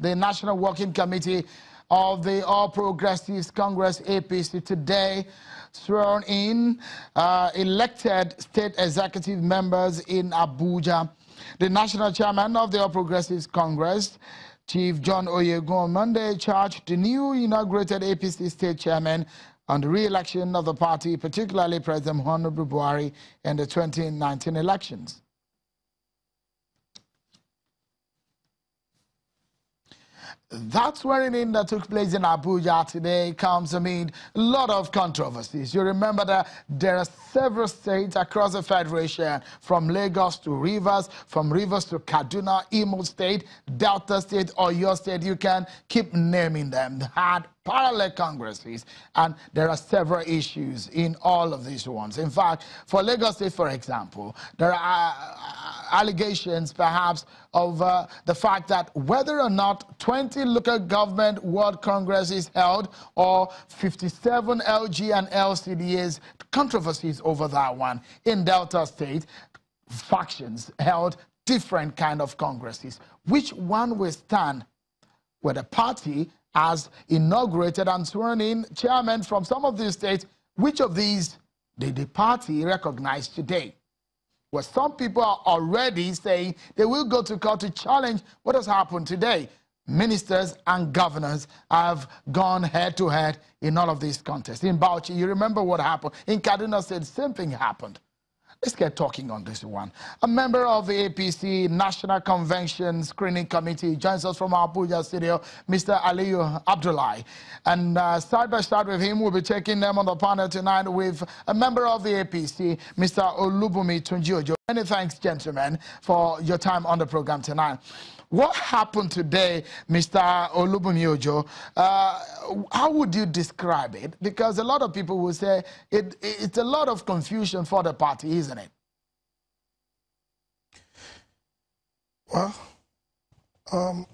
the National Working Committee of the All Progressives Congress, APC, today sworn in elected state executive members in Abuja. The national chairman of the All Progressives Congress, Chief John Oyegun, on Monday charged the new inaugurated APC state chairman on the re-election of the party, particularly President Muhammadu Buhari in the 2019 elections. That swearing-in that took place in Abuja today comes amid a lot of controversies. You remember that there are several states across the Federation, from Lagos to Rivers, from Rivers to Kaduna, Imo State, Delta State, Oyo State. You can keep naming them. They had parallel congresses, and there are several issues in all of these ones. In fact, for Lagos State, for example, there are allegations perhaps of the fact that whether or not 20 local government world congresses held or 57 LG and LCDAs, controversies over that one. In Delta State, factions held different kind of congresses. Which one will stand? Where the party has inaugurated and sworn in chairmen from some of these states. Which of these did the party recognize today? Well, some people are already saying they will go to court to challenge what has happened today. Ministers and governors have gone head-to-head in all of these contests. In Bauchi, you remember what happened. In Kaduna State, the same thing happened. Let's get talking on this one. A member of the APC National Convention Screening Committee joins us from our Abuja studio, Mr. Aliyu Abdullahi. And side by side with him, we'll be taking them on the panel tonight with a member of the APC, Mr. Olubunmi Tunjiojo. Many thanks, gentlemen, for your time on the program tonight. What happened today, Mr. Olubunmi Ojo? How would you describe it? Because a lot of people will say it's a lot of confusion for the party, isn't it?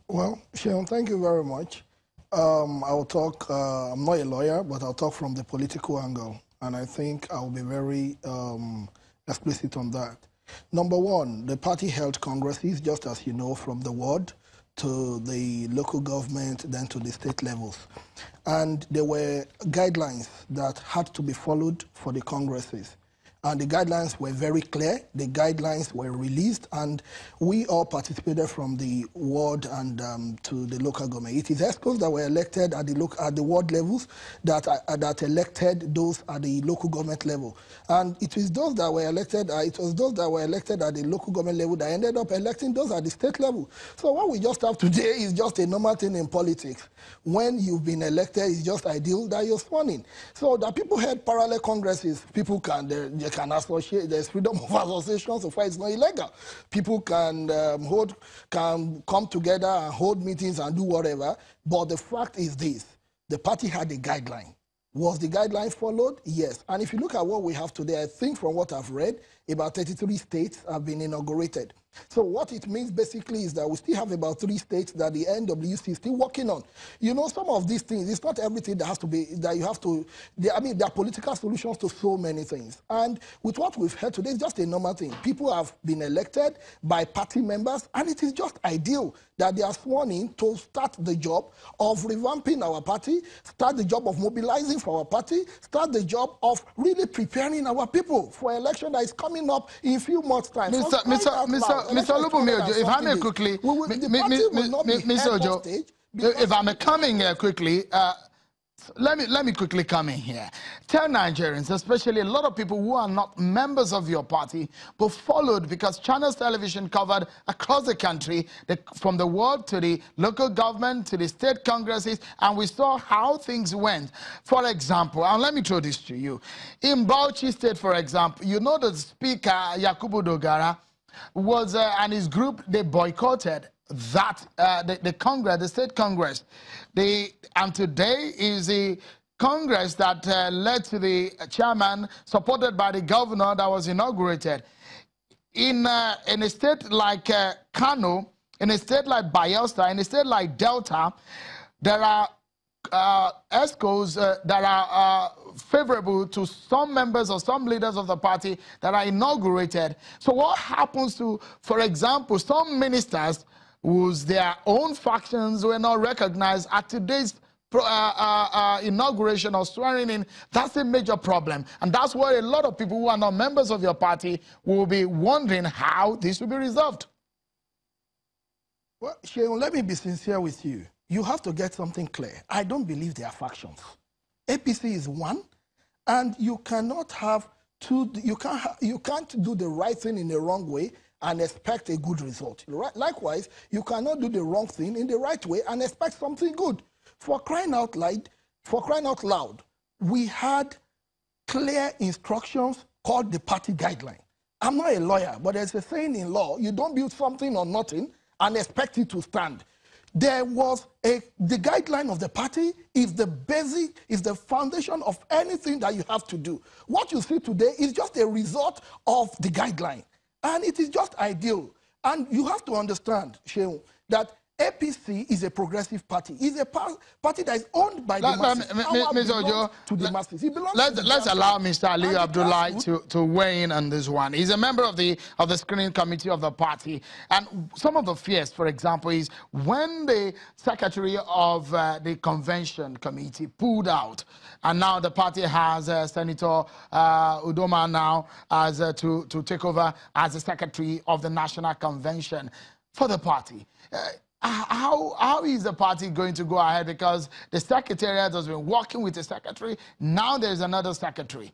Well, Sean, thank you very much. I'll talk, I'm not a lawyer, but I'll talk from the political angle. And I think I'll be very explicit on that. Number one, the party held congresses, just as you know, from the ward to the local government, then to the state levels. And there were guidelines that had to be followed for the congresses. And the guidelines were very clear. The guidelines were released, and we all participated from the ward and to the local government. It is ESCOs that were elected at the ward levels that elected those at the local government level, and it was those that were elected. It was those that were elected at the local government level that ended up electing those at the state level. So what we just have today is just a normal thing in politics. When you've been elected, it's just ideal that you're sworn in. So that people had parallel congresses, people they can associate. There's freedom of association, so far it's not illegal. People can come together and hold meetings and do whatever. But the fact is this: the party had a guideline. Was the guideline followed? Yes. And if you look at what we have today, I think from what I've read, about 33 states have been inaugurated. So what it means basically is that we still have about 3 states that the NWC is still working on. You know, some of these things, it's not everything that has to be, that you have to, I mean, there are political solutions to so many things. And with what we've heard today, it's just a normal thing. People have been elected by party members, and it is just ideal that they are sworn in to start the job of revamping our party, start the job of mobilizing for our party, start the job of really preparing our people for election that is coming up in a few months' time. Mr. Olubunmi Ojo, if I may quickly, Mr. Ojo, if I may come in here quickly, let me quickly come in here. Tell Nigerians, especially a lot of people who are not members of your party, but followed, because Channels Television covered across the country, from the ward to the local government to the state congresses, and we saw how things went. For example, and let me throw this to you. In Bauchi State, for example, you know the Speaker, Yakubu Dogara, was and his group, they boycotted that the Congress, the state Congress. And today is the Congress that led to the chairman, supported by the governor, that was inaugurated. In a state like Kano, in a state like Bayelsa, in a state like Delta, there are ESCOs that are favorable to some members or some leaders of the party that are inaugurated. So what happens to, for example, some ministers whose their own factions were not recognized at today's inauguration or swearing in. That's a major problem. And that's why a lot of people who are not members of your party will be wondering how this will be resolved. Well, Sheon, let me be sincere with you. You have to get something clear. I don't believe they are factions. APC is one, and you cannot have two. You can't do the right thing in the wrong way and expect a good result. Likewise, you cannot do the wrong thing in the right way and expect something good. For crying out loud, we had clear instructions called the party guideline. I'm not a lawyer, but there's a saying in law: you don't build something on nothing and expect it to stand. There was the guideline of the party is the basic, is the foundation of anything that you have to do. What you see today is just a result of the guideline. And it is just ideal. And you have to understand, Sheon, that APC is a progressive party. It's a party that is owned by the masses. Mr. Ojo, to the masses. Let's allow Mr. Ali Abdullah to weigh in on this one. He's a member of the screening committee of the party. And some of the fears, for example, is when the secretary of the convention committee pulled out, and now the party has Senator Udoma now as to take over as the secretary of the national convention for the party. How is the party going to go ahead? Because the secretariat has been working with the secretary. Now there's another secretary.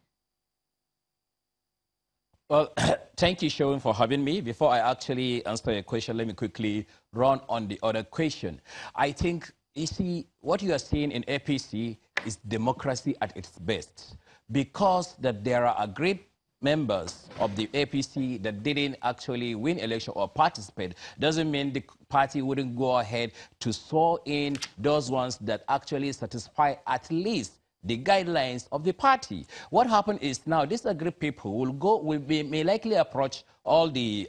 Well, thank you, Sean, for having me. Before I actually answer your question, let me quickly run on the other question. I think, you see, what you are seeing in APC is democracy at its best. Because that there are a great members of the APC that didn't actually win election or participate doesn't mean the party wouldn't go ahead to swear in those ones that actually satisfy at least the guidelines of the party. What happened is now these agreed people may likely approach all the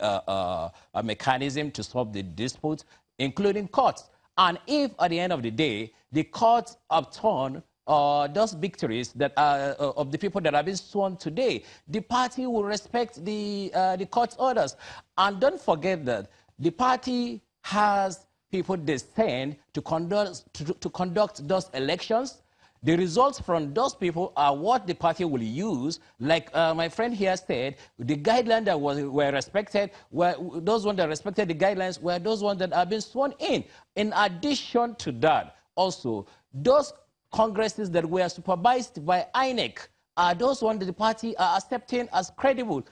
mechanism to solve the disputes, including courts. And if at the end of the day, the courts upturn those victories that are of the people that have been sworn today, the party will respect the court's orders. And don't forget that the party has people they send to conduct those elections. The results from those people are what the party will use. Like my friend here said, the guidelines that were respected, those ones that respected the guidelines were those ones that have been sworn in. In addition to that, also, those congresses that were supervised by INEC are those ones that the party are accepting as credible.